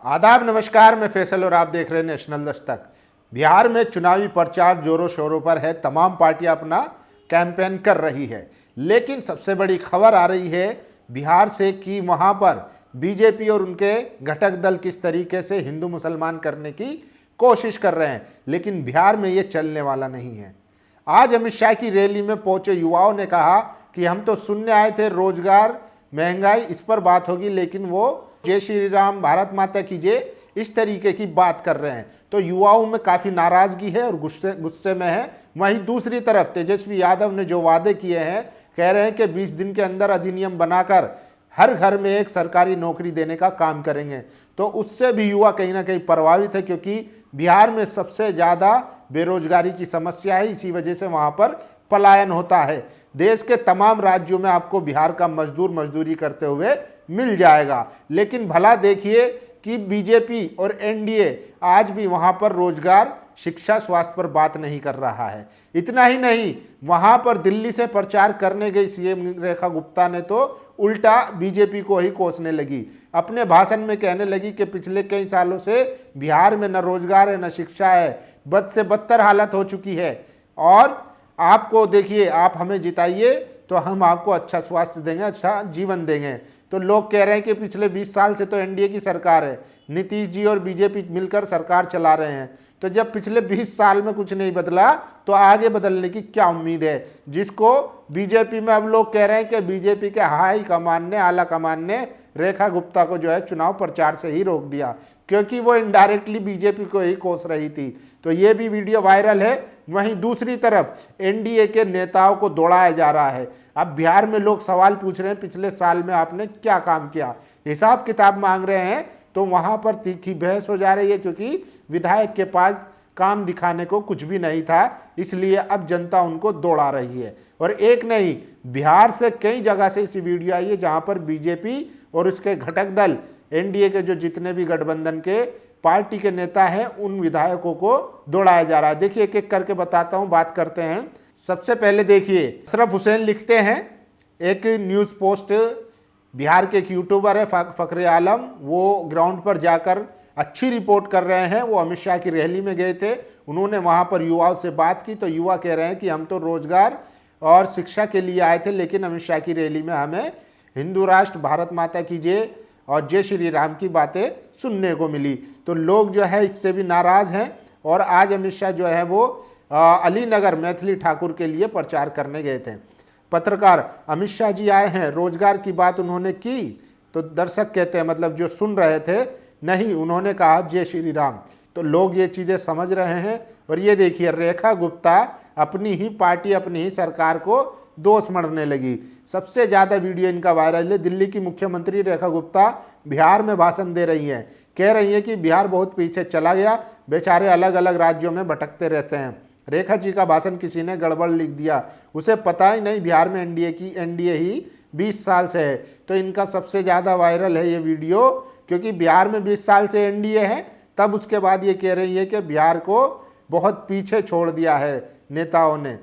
आदाब, नमस्कार। मैं फैसल और आप देख रहे हैं नेशनल दस्तक। बिहार में चुनावी प्रचार जोरों शोरों पर है। तमाम पार्टियां अपना कैंपेन कर रही है, लेकिन सबसे बड़ी खबर आ रही है बिहार से कि वहां पर बीजेपी और उनके घटक दल किस तरीके से हिंदू मुसलमान करने की कोशिश कर रहे हैं। लेकिन बिहार में ये चलने वाला नहीं है। आज अमित शाह की रैली में पहुंचे युवाओं ने कहा कि हम तो सुनने आए थे रोजगार, महंगाई, इस पर बात होगी, लेकिन वो जय श्री राम, भारत माता की जय, इस तरीके की बात कर रहे हैं। तो युवाओं में काफी नाराजगी है और गुस्से में है। वहीं दूसरी तरफ तेजस्वी यादव ने जो वादे किए हैं, कह रहे हैं कि 20 दिन के अंदर अधिनियम बनाकर हर घर में एक सरकारी नौकरी देने का काम करेंगे। तो उससे भी युवा कहीं ना कहीं प्रभावित है, क्योंकि बिहार में सबसे ज्यादा बेरोजगारी की समस्या है। इसी वजह से वहां पर पलायन होता है। देश के तमाम राज्यों में आपको बिहार का मजदूर मजदूरी करते हुए मिल जाएगा, लेकिन भला देखिए कि बीजेपी और एनडीए आज भी वहां पर रोजगार, शिक्षा, स्वास्थ्य पर बात नहीं कर रहा है। इतना ही नहीं, वहां पर दिल्ली से प्रचार करने गई सीएम रेखा गुप्ता ने तो उल्टा बीजेपी को ही कोसने लगी। अपने भाषण में कहने लगी कि पिछले कई सालों से बिहार में न रोजगार है न शिक्षा है, बद से बदतर हालत हो चुकी है। और आपको देखिए, आप हमें जिताइए तो हम आपको अच्छा स्वास्थ्य देंगे, अच्छा जीवन देंगे। तो लोग कह रहे हैं कि पिछले 20 साल से तो एनडीए की सरकार है, नीतीश जी और बीजेपी मिलकर सरकार चला रहे हैं। तो जब पिछले 20 साल में कुछ नहीं बदला तो आगे बदलने की क्या उम्मीद है। जिसको बीजेपी में अब लोग कह रहे हैं कि बीजेपी के हाई कमान ने, आला कमान ने रेखा गुप्ता को जो है चुनाव प्रचार से ही रोक दिया, क्योंकि वो इनडायरेक्टली बीजेपी को ही कोस रही थी। तो ये भी वीडियो वायरल है। वहीं दूसरी तरफ एनडीए के नेताओं को दौड़ाया जा रहा है। अब बिहार में लोग सवाल पूछ रहे हैं, पिछले साल में आपने क्या काम किया, हिसाब किताब मांग रहे हैं। तो वहां पर तीखी बहस हो जा रही है, क्योंकि विधायक के पास काम दिखाने को कुछ भी नहीं था, इसलिए अब जनता उनको दौड़ा रही है। और एक नहीं, बिहार से कई जगह से ऐसी वीडियो आई है जहां पर बीजेपी और उसके घटक दल, एनडीए के जो जितने भी गठबंधन के पार्टी के नेता हैं, उन विधायकों को दौड़ाया जा रहा है। देखिए, एक एक करके बताता हूं, बात करते हैं। सबसे पहले देखिए, अशरफ हुसैन लिखते हैं, एक न्यूज़ पोस्ट, बिहार के एक यूट्यूबर है फखरे आलम, वो ग्राउंड पर जाकर अच्छी रिपोर्ट कर रहे हैं। वो अमित शाह की रैली में गए थे, उन्होंने वहां पर युवाओं से बात की। तो युवा कह रहे हैं कि हम तो रोजगार और शिक्षा के लिए आए थे, लेकिन अमित शाह की रैली में हमें हिंदू राष्ट्र, भारत माता की जय और जय श्री राम की बातें सुनने को मिली। तो लोग जो है इससे भी नाराज हैं। और आज अमित शाह जो है वो अलीनगर मैथिली ठाकुर के लिए प्रचार करने गए थे। पत्रकार, अमित शाह जी आए हैं, रोजगार की बात उन्होंने की? तो दर्शक कहते हैं, मतलब जो सुन रहे थे, नहीं, उन्होंने कहा जय श्री राम। तो लोग ये चीजें समझ रहे हैं। और ये देखिए, रेखा गुप्ता अपनी ही पार्टी, अपनी ही सरकार को दोष मढ़ने लगी। सबसे ज्यादा वीडियो इनका वायरल है। दिल्ली की मुख्यमंत्री रेखा गुप्ता बिहार में भाषण दे रही हैं, कह रही है कि बिहार बहुत पीछे चला गया, बेचारे अलग अलग राज्यों में भटकते रहते हैं। रेखा जी का भाषण किसी ने गड़बड़ लिख दिया, उसे पता ही नहीं बिहार में एनडीए ही 20 साल से है। तो इनका सबसे ज्यादा वायरल है ये वीडियो, क्योंकि बिहार में 20 साल से एनडीए है। तब उसके बाद ये कह रही है कि बिहार को बहुत पीछे छोड़ दिया है नेताओं ने।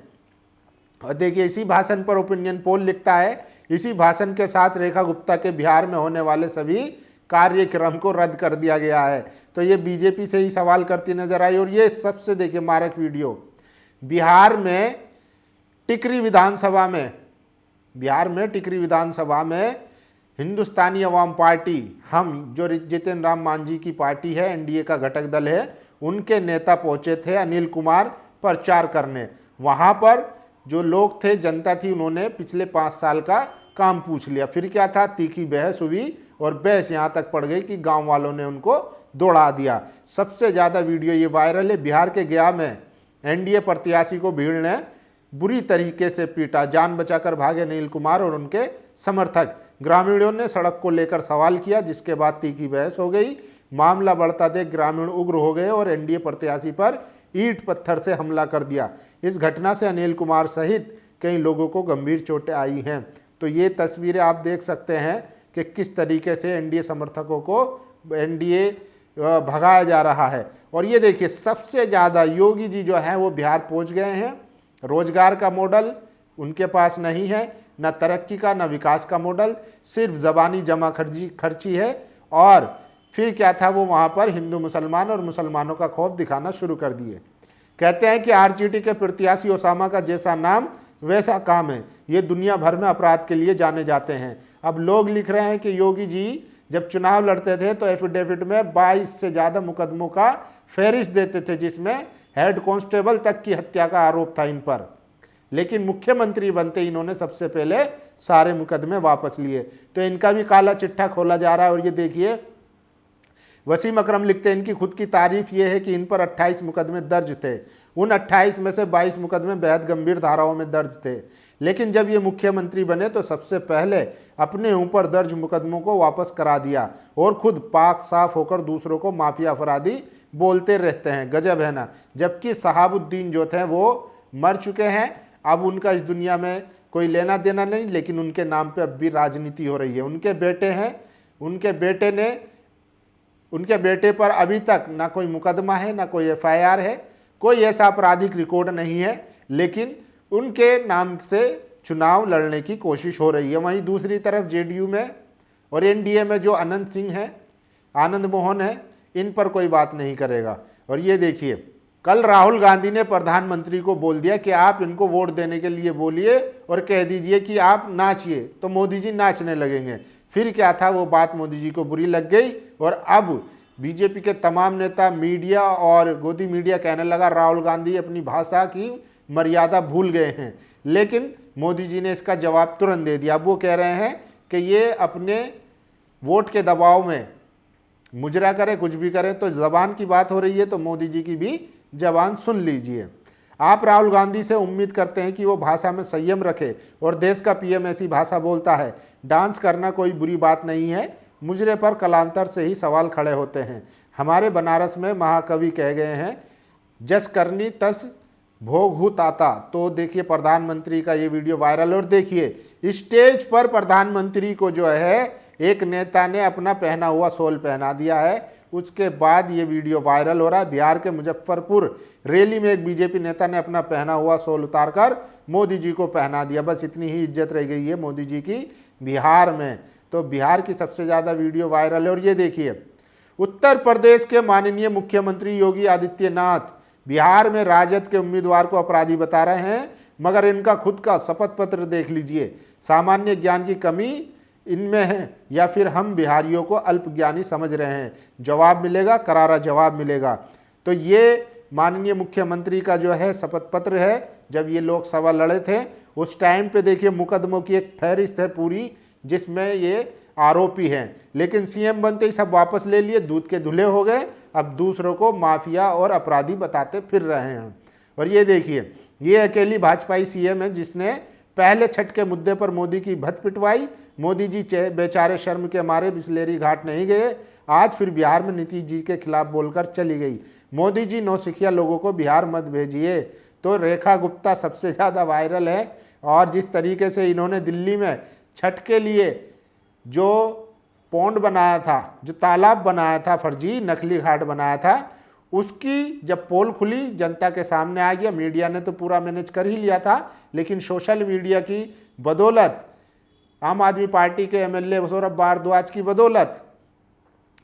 और देखिए, इसी भाषण पर ओपिनियन पोल लिखता है, इसी भाषण के साथ रेखा गुप्ता के बिहार में होने वाले सभी कार्यक्रम को रद्द कर दिया गया है। तो ये बीजेपी से ही सवाल करती नजर आई। और ये सबसे देखिए मारक वीडियो, बिहार में टिकरी विधानसभा में हिंदुस्तानी अवाम पार्टी, हम जो जितिन राम मांझी की पार्टी है, एनडीए का घटक दल है, उनके नेता पहुंचे थे, अनिल कुमार, प्रचार करने। वहां पर जो लोग थे, जनता थी, उन्होंने पिछले 5 साल का काम पूछ लिया। फिर क्या था, तीखी बहस हुई और बहस यहां तक पड़ गई कि गांव वालों ने उनको दौड़ा दिया। सबसे ज्यादा वीडियो ये वायरल है। बिहार के गया में एनडीए प्रत्याशी को भीड़ ने बुरी तरीके से पीटा, जान बचाकर भागे अनिल कुमार और उनके समर्थक। ग्रामीणों ने सड़क को लेकर सवाल किया, जिसके बाद तीखी बहस हो गई। मामला बढ़ता देख ग्रामीण उग्र हो गए और एनडीए प्रत्याशी पर ईंट पत्थर से हमला कर दिया। इस घटना से अनिल कुमार सहित कई लोगों को गंभीर चोटें आई हैं। तो ये तस्वीरें आप देख सकते हैं कि किस तरीके से एनडीए समर्थकों को एनडीए भगाया जा रहा है। और ये देखिए, सबसे ज़्यादा योगी जी जो है वो बिहार पहुंच गए हैं। रोजगार का मॉडल उनके पास नहीं है, न तरक्की का, न विकास का मॉडल, सिर्फ ज़बानी जमा खर्ची है। और फिर क्या था, वो वहाँ पर हिंदू मुसलमान और मुसलमानों का खौफ दिखाना शुरू कर दिए। कहते हैं कि आरजेडी के प्रत्याशी ओसामा का जैसा नाम वैसा काम है, ये दुनिया भर में अपराध के लिए जाने जाते हैं। अब लोग लिख रहे हैं कि योगी जी जब चुनाव लड़ते थे तो एफिडेविट में 22 से ज़्यादा मुकदमों का फहरिस्त देते थे, जिसमें हेड कांस्टेबल तक की हत्या का आरोप था इन पर। लेकिन मुख्यमंत्री बनते इन्होंने सबसे पहले सारे मुकदमे वापस लिए। तो इनका भी काला चिट्ठा खोला जा रहा है। और ये देखिए, वसीम अकरम लिखते हैं इनकी खुद की तारीफ ये है कि इन पर 28 मुकदमे दर्ज थे। उन 28 में से 22 मुकदमे बेहद गंभीर धाराओं में दर्ज थे। लेकिन जब ये मुख्यमंत्री बने तो सबसे पहले अपने ऊपर दर्ज मुकदमों को वापस करा दिया और खुद पाक साफ होकर दूसरों को माफिया अपराधी बोलते रहते हैं। गजब है ना। जबकि शहाबुद्दीन जो थे वो मर चुके हैं, अब उनका इस दुनिया में कोई लेना देना नहीं, लेकिन उनके नाम पे अब भी राजनीति हो रही है। उनके बेटे हैं, उनके बेटे पर अभी तक ना कोई मुकदमा है, ना कोई एफआईआर है, कोई ऐसा आपराधिक रिकॉर्ड नहीं है, लेकिन उनके नाम से चुनाव लड़ने की कोशिश हो रही है। वहीं दूसरी तरफ जेडीयू में और एनडीए में जो अनंत सिंह है, आनंद मोहन है, इन पर कोई बात नहीं करेगा। और ये देखिए, कल राहुल गांधी ने प्रधानमंत्री को बोल दिया कि आप इनको वोट देने के लिए बोलिए और कह दीजिए कि आप नाचिए, तो मोदी जी नाचने लगेंगे। फिर क्या था, वो बात मोदी जी को बुरी लग गई और अब बीजेपी के तमाम नेता, मीडिया और गोदी मीडिया कहने लगा राहुल गांधी अपनी भाषा की मर्यादा भूल गए हैं। लेकिन मोदी जी ने इसका जवाब तुरंत दे दिया। अब वो कह रहे हैं कि ये अपने वोट के दबाव में मुजरा करे, कुछ भी करे। तो जबान की बात हो रही है तो मोदी जी की भी जबान सुन लीजिए। आप राहुल गांधी से उम्मीद करते हैं कि वो भाषा में संयम रखे और देश का पीएम ऐसी भाषा बोलता है। डांस करना कोई बुरी बात नहीं है, मुजरे पर कलांतर से ही सवाल खड़े होते हैं। हमारे बनारस में महाकवि कह गए हैं, जस करनी तस भोग हु ताता। तो देखिए प्रधानमंत्री का ये वीडियो वायरल। और देखिए स्टेज पर प्रधानमंत्री को जो है एक नेता ने अपना पहना हुआ शॉल पहना दिया है। उसके बाद ये वीडियो वायरल हो रहा है। बिहार के मुजफ्फरपुर रैली में एक बीजेपी नेता ने अपना पहना हुआ शॉल उतारकर मोदी जी को पहना दिया। बस इतनी ही इज्जत रह गई है मोदी जी की बिहार में। तो बिहार की सबसे ज़्यादा वीडियो वायरल है। और ये देखिए, उत्तर प्रदेश के माननीय मुख्यमंत्री योगी आदित्यनाथ बिहार में राजद के उम्मीदवार को अपराधी बता रहे हैं, मगर इनका खुद का शपथ पत्र देख लीजिए। सामान्य ज्ञान की कमी इनमें है या फिर हम बिहारियों को अल्पज्ञानी समझ रहे हैं? जवाब मिलेगा, करारा जवाब मिलेगा। तो ये माननीय मुख्यमंत्री का जो है शपथ पत्र है। जब ये लोकसभा लड़े थे उस टाइम पे देखिए मुकदमों की एक फहरिस्त है पूरी, जिसमें ये आरोपी हैं। लेकिन सीएम बनते ही सब वापस ले लिए, दूध के धुले हो गए। अब दूसरों को माफिया और अपराधी बताते फिर रहे हैं। और ये देखिए, ये अकेली भाजपाई सीएम है जिसने पहले छठ के मुद्दे पर मोदी की भत पिटवाई। मोदी जी बेचारे शर्म के मारे बिस्लेरी घाट नहीं गए। आज फिर बिहार में नीतीश जी के खिलाफ बोलकर चली गई। मोदी जी नौसिखिया लोगों को बिहार मत भेजिए। तो रेखा गुप्ता सबसे ज़्यादा वायरल है। और जिस तरीके से इन्होंने दिल्ली में छठ के लिए जो पौंड बनाया था, जो तालाब बनाया था, फर्जी नकली घाट बनाया था, उसकी जब पोल खुली जनता के सामने आ गया। मीडिया ने तो पूरा मैनेज कर ही लिया था, लेकिन सोशल मीडिया की बदौलत, आम आदमी पार्टी के एमएलए सौरभ भारद्वाज की बदौलत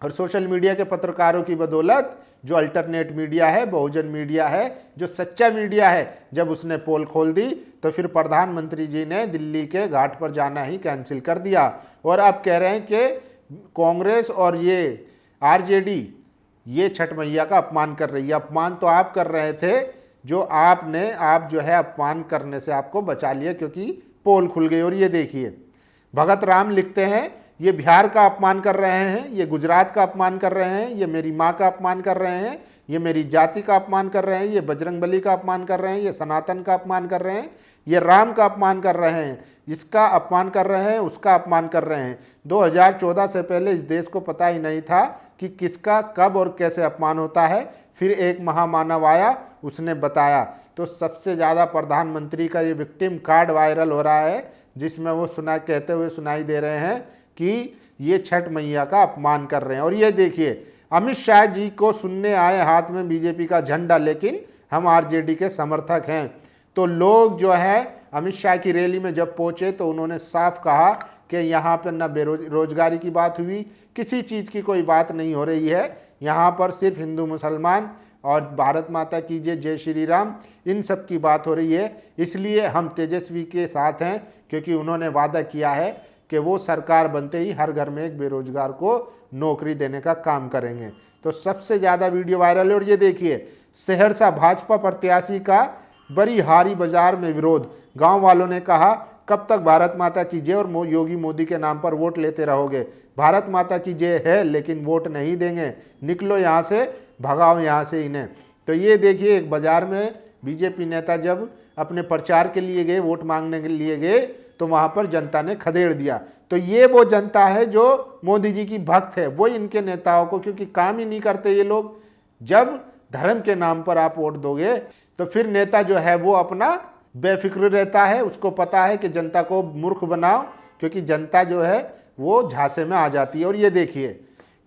और सोशल मीडिया के पत्रकारों की बदौलत, जो अल्टरनेट मीडिया है, बहुजन मीडिया है, जो सच्चा मीडिया है, जब उसने पोल खोल दी तो फिर प्रधानमंत्री जी ने दिल्ली के घाट पर जाना ही कैंसिल कर दिया। और अब कह रहे हैं कि कांग्रेस और ये आरजेडी ये छठ मैया का अपमान कर रही है। अपमान तो आप कर रहे थे, जो आप जो है अपमान करने से आपको बचा लिया क्योंकि पोल खुल गई। और ये देखिए, भगत राम लिखते हैं ये बिहार का अपमान कर रहे हैं, ये गुजरात का अपमान कर रहे हैं, ये मेरी माँ का अपमान कर रहे हैं, ये मेरी जाति का अपमान कर रहे हैं, ये बजरंगबली का अपमान कर रहे हैं, ये सनातन का अपमान कर रहे हैं, ये राम का अपमान कर रहे हैं, जिसका अपमान कर रहे हैं उसका अपमान कर रहे हैं। 2014 से पहले इस देश को पता ही नहीं था कि किसका कब और कैसे अपमान होता है। फिर एक महामानव आया, उसने बताया। तो सबसे ज़्यादा प्रधानमंत्री का ये विक्टिम कार्ड वायरल हो रहा है, जिसमें वो कहते हुए सुनाई दे रहे हैं कि ये छठ मैया का अपमान कर रहे हैं। और ये देखिए, अमित शाह जी को सुनने आए हाथ में बीजेपी का झंडा, लेकिन हम आरजेडी के समर्थक हैं। तो लोग जो है अमित शाह की रैली में जब पहुंचे तो उन्होंने साफ कहा कि यहाँ पर न बेरोजगारी की बात हुई, किसी चीज़ की कोई बात नहीं हो रही है। यहाँ पर सिर्फ हिंदू मुसलमान और भारत माता की जय, जय श्री राम, इन सब की बात हो रही है। इसलिए हम तेजस्वी के साथ हैं, क्योंकि उन्होंने वादा किया है कि वो सरकार बनते ही हर घर में एक बेरोजगार को नौकरी देने का काम करेंगे। तो सबसे ज़्यादा वीडियो वायरल है। और ये देखिए, सहरसा भाजपा प्रत्याशी का बरिहारी बाजार में विरोध। गांव वालों ने कहा, कब तक भारत माता की जय और योगी मोदी के नाम पर वोट लेते रहोगे? भारत माता की जय है लेकिन वोट नहीं देंगे, निकलो यहाँ से, भगाओ यहाँ से इन्हें। तो ये देखिए, एक बाजार में बीजेपी नेता जब अपने प्रचार के लिए गए, वोट मांगने के लिए गए, तो वहाँ पर जनता ने खदेड़ दिया। तो ये वो जनता है जो मोदी जी की भक्त है, वो इनके नेताओं को, क्योंकि काम ही नहीं करते ये लोग। जब धर्म के नाम पर आप वोट दोगे तो फिर नेता जो है वो अपना बेफिक्र रहता है, उसको पता है कि जनता को मूर्ख बनाओ, क्योंकि जनता जो है वो झांसे में आ जाती है। और ये देखिए,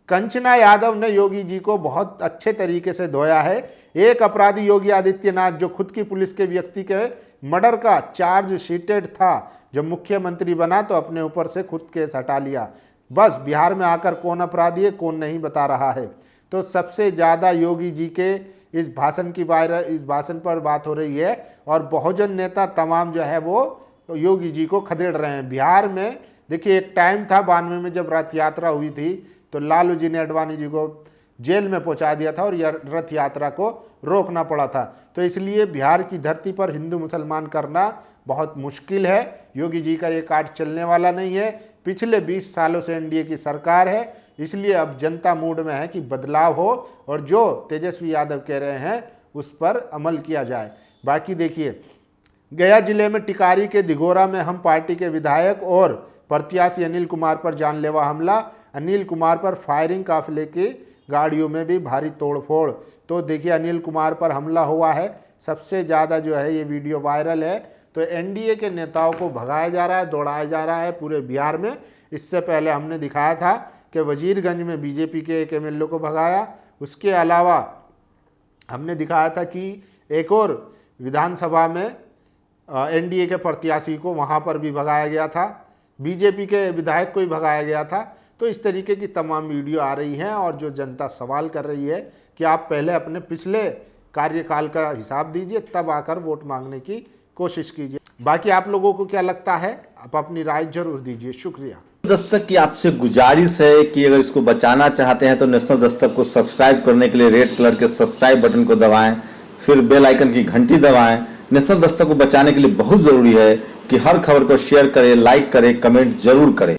कंचना यादव ने योगी जी को बहुत अच्छे तरीके से धोया है। एक अपराधी योगी आदित्यनाथ, जो खुद की पुलिस के व्यक्ति के मर्डर का चार्ज शीटेड था, जब मुख्यमंत्री बना तो अपने ऊपर से खुद केस हटा लिया। बस बिहार में आकर कौन अपराधी है कौन नहीं बता रहा है। तो सबसे ज़्यादा योगी जी के इस भाषण पर बात हो रही है, और बहुजन नेता तमाम जो है वो योगी जी को खदेड़ रहे हैं। बिहार में देखिए, एक टाइम था 92 में जब रथ यात्रा हुई थी, तो लालू जी ने आडवाणी जी को जेल में पहुंचा दिया था और यह रथ यात्रा को रोकना पड़ा था। तो इसलिए बिहार की धरती पर हिंदू मुसलमान करना बहुत मुश्किल है। योगी जी का ये कार्ड चलने वाला नहीं है। पिछले 20 सालों से एनडीए की सरकार है, इसलिए अब जनता मूड में है कि बदलाव हो, और जो तेजस्वी यादव कह रहे हैं उस पर अमल किया जाए। बाकी देखिए, गया जिले में टिकारी के दिघोरा में हम पार्टी के विधायक और प्रत्याशी अनिल कुमार पर जानलेवा हमला। अनिल कुमार पर फायरिंग, काफिले की गाड़ियों में भी भारी तोड़फोड़। तो देखिए, अनिल कुमार पर हमला हुआ है। सबसे ज़्यादा जो है ये वीडियो वायरल है। तो एनडीए के नेताओं को भगाया जा रहा है, दौड़ाया जा रहा है पूरे बिहार में। इससे पहले हमने दिखाया था कि वजीरगंज में बीजेपी के एक एमएलए को भगाया। उसके अलावा हमने दिखाया था कि एक और विधानसभा में एनडीए के प्रत्याशी को वहाँ पर भी भगाया गया था, बीजेपी के विधायक को ही भगाया गया था। तो इस तरीके की तमाम वीडियो आ रही हैं, और जो जनता सवाल कर रही है कि आप पहले अपने पिछले कार्यकाल का हिसाब दीजिए, तब आकर वोट मांगने की कोशिश कीजिए। बाकी आप लोगों को क्या लगता है, आप अपनी राय जरूर दीजिए। शुक्रिया। दस्तक की आपसे गुजारिश है कि अगर इसको बचाना चाहते हैं तो नेशनल दस्तक को सब्सक्राइब करने के लिए रेड कलर के सब्सक्राइब बटन को दबाएं, फिर बेल आइकन की घंटी दबाएं। नेशनल दस्तक को बचाने के लिए बहुत जरूरी है कि हर खबर को शेयर करें, लाइक करें, कमेंट जरूर करें।